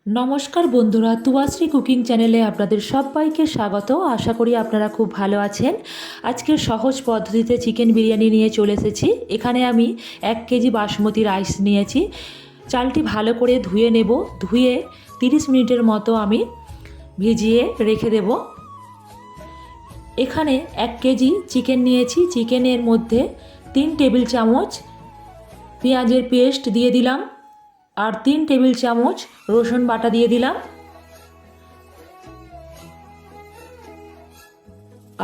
নমস্কার বন্ধুরা, তুয়াশ্রী কুকিং চ্যানেলে আপনাদের সবাইকে স্বাগত। আশা করি আপনারা খুব ভালো আছেন। আজকে সহজ পদ্ধতিতে চিকেন বিরিয়ানি নিয়ে চলে এসেছি। এখানে আমি 1 কেজি বাসমতি রাইস নিয়েছি। চালটি ভালো করে ধুয়ে নেব। ধুয়ে 30 মিনিটের মতো আমি ভিজিয়ে রেখে দেব। এখানে 1 কেজি চিকেন নিয়েছি। চিকেনের মধ্যে 3 টেবিল চামচ পেঁয়াজের পেস্ট দিয়ে দিলাম, আর 3 টেবিল চামচ রসুন বাটা দিয়ে দিলাম,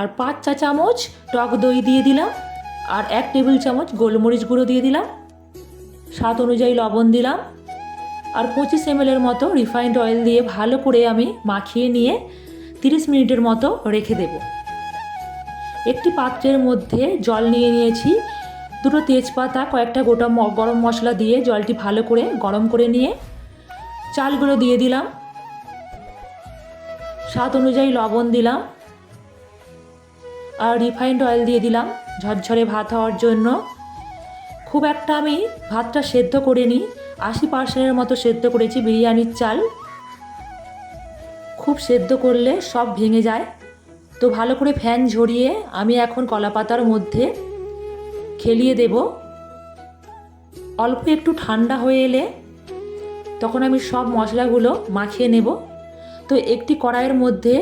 আর 5 চা চামচ টক দই দিয়ে দিলাম, আর 1 টেবিল চামচ গোলমরিচ গুঁড়ো দিয়ে দিলাম, স্বাদ অনুযায়ী লবণ দিলাম, আর 25 ml এর মতো রিফাইন্ড অয়েল দিয়ে ভালো করে আমি মাখিয়ে নিয়ে 30 মিনিটের মতো রেখে দেব। একটি পাত্রের মধ্যে জল নিয়ে নিয়েছি। দুটো তেজপাতা, কয়েকটা গোটা গরম মশলা দিয়ে জলটি ভালো করে গরম করে নিয়ে চালগুলো দিয়ে দিলাম, স্বাদ অনুযায়ী লবণ দিলাম, আর রিফাইন্ড অয়েল দিয়ে দিলাম ঝরঝরে ভাত হওয়ার জন্য। খুব একটা আমি ভাতটা সেদ্ধ করে নিই, 80% মতো সেদ্ধ করেছি। বিরিয়ানির চাল খুব সেদ্ধ করলে সব ভেঙে যায়। তো ভালো করে ফ্যান ঝরিয়ে আমি এখন কলাপাতার মধ্যে খেলিয়ে দেব। অল্প একটু ঠান্ডা হয়ে এলে তখন আমি সব মশলাগুলো মাখিয়ে নেব। তো একটি কড়াইয়ের মধ্যে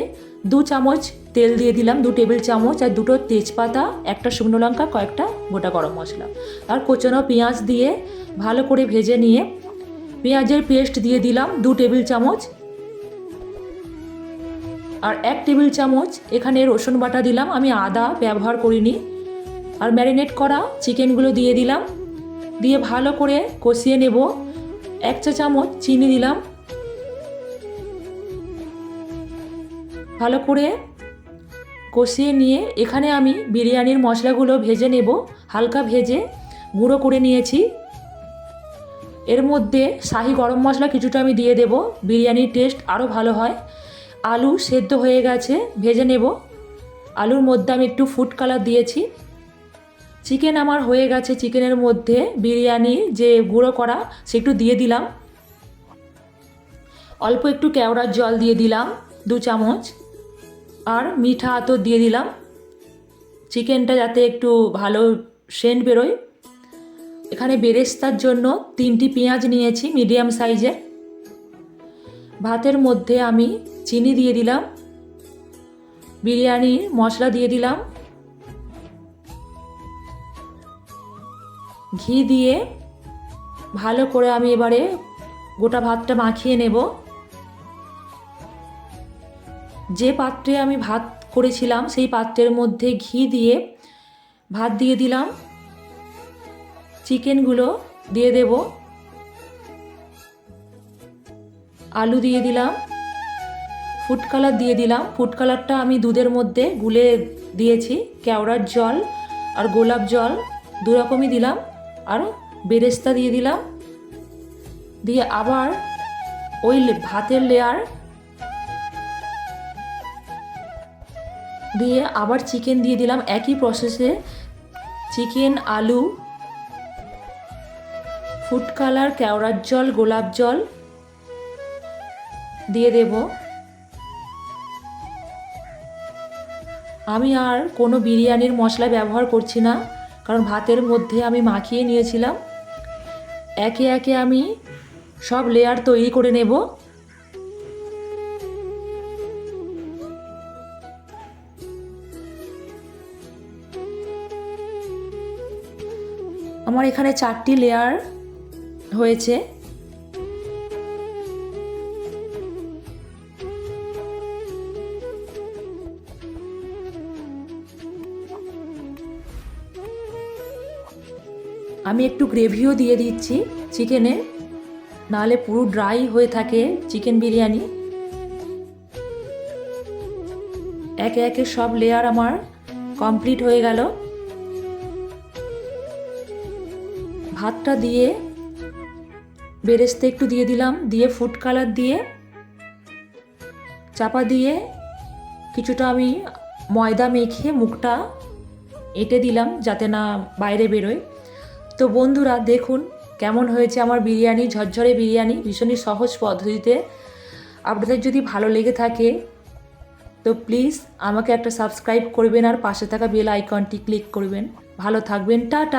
2 চামচ তেল দিয়ে দিলাম, 2 টেবিল চামচ, আর 2টো তেজপাতা, একটা শুকনো লঙ্কা, কয়েকটা গোটা গরম মশলা, আর কোচানো পেঁয়াজ দিয়ে ভালো করে ভেজে নিয়ে পেঁয়াজের পেস্ট দিয়ে দিলাম 2 টেবিল চামচ, আর 1 টেবিল চামচ এখানে রসুন বাটা দিলাম। আমি আদা ব্যবহার করিনি। আর ম্যারিনেট করা চিকেনগুলো দিয়ে দিলাম, দিয়ে ভালো করে কষিয়ে নেব। 1 চা চামচ চিনি দিলাম। ভালো করে কষিয়ে নিয়ে এখানে আমি বিরিয়ানির মশলাগুলো ভেজে নেব। হালকা ভেজে গুঁড়ো করে নিয়েছি। এর মধ্যে শাহি গরম মশলা কিছুটা আমি দিয়ে দেব, বিরিয়ানির টেস্ট আরও ভালো হয়। আলু সেদ্ধ হয়ে গেছে, ভেজে নেব। আলুর মধ্যে আমি একটু ফুড কালার দিয়েছি। চিকেন আমার হয়ে গেছে। চিকেনের মধ্যে বিরিয়ানি যে গুঁড়ো করা সে একটু দিয়ে দিলাম। অল্প একটু কেওড়ার জল দিয়ে দিলাম 2 চামচ, আর মিঠা আতর দিয়ে দিলাম, চিকেনটা যাতে একটু ভালো সেন্ট বেরোয়। এখানে বেরেস্তার জন্য 3টি পেঁয়াজ নিয়েছি মিডিয়াম সাইজের। ভাতের মধ্যে আমি চিনি দিয়ে দিলাম, বিরিয়ানির মশলা দিয়ে দিলাম, ঘি দিয়ে ভালো করে আমি এবারে গোটা ভাতটা মাখিয়ে নেব। যে পাত্রে আমি ভাত করেছিলাম সেই পাত্রের মধ্যে ঘি দিয়ে ভাত দিয়ে দিলাম, চিকেনগুলো দিয়ে দেব, আলু দিয়ে দিলাম, ফুড কালার দিয়ে দিলাম। ফুড কালারটা আমি দুধের মধ্যে গুলে দিয়েছি। কেওড়ার জল আর গোলাপ জল 2 রকমই দিলাম, আর বেরেস্তা দিয়ে দিলাম। দিয়ে আবার ওই ভাতের লেয়ার দিয়ে আবার চিকেন দিয়ে দিলাম। একই প্রসেসে চিকেন, আলু, ফুড কালার, কেওড়ার জল, গোলাপ জল দিয়ে দেব। আমি আর কোনো বিরিয়ানির মশলা ব্যবহার করছি না, কারণ ভাতের মধ্যে আমি মাখিয়ে নিয়েছিলাম। একে একে আমি সব লেয়ার তৈরি করে নেব। আমার এখানে 4টি লেয়ার হয়েছে। আমি একটু গ্রেভিও দিয়ে দিচ্ছি চিকেনে, নাহলে পুরো ড্রাই হয়ে থাকে চিকেন বিরিয়ানি। একে একে সব লেয়ার আমার কমপ্লিট হয়ে গেল। ভাতটা দিয়ে বেরেস্তা একটু দিয়ে দিলাম, দিয়ে ফুড কালার দিয়ে চাপা দিয়ে কিছুটা আমি ময়দা মেখে মুখটা এঁটে দিলাম যাতে না বাইরে বেরোয়। তো বন্ধুরা দেখুন কেমন হয়েছে আমার বিরিয়ানি, ঝরঝরে বিরিয়ানি, ভীষণই সহজ পদ্ধতিতে আপনাদের যদি ভালো লেগে থাকে তো প্লিজ আমাকে একটা সাবস্ক্রাইব করবেন আর পাশে থাকা বেল আইকনটি ক্লিক করবেন। ভালো থাকবেন, টাটা।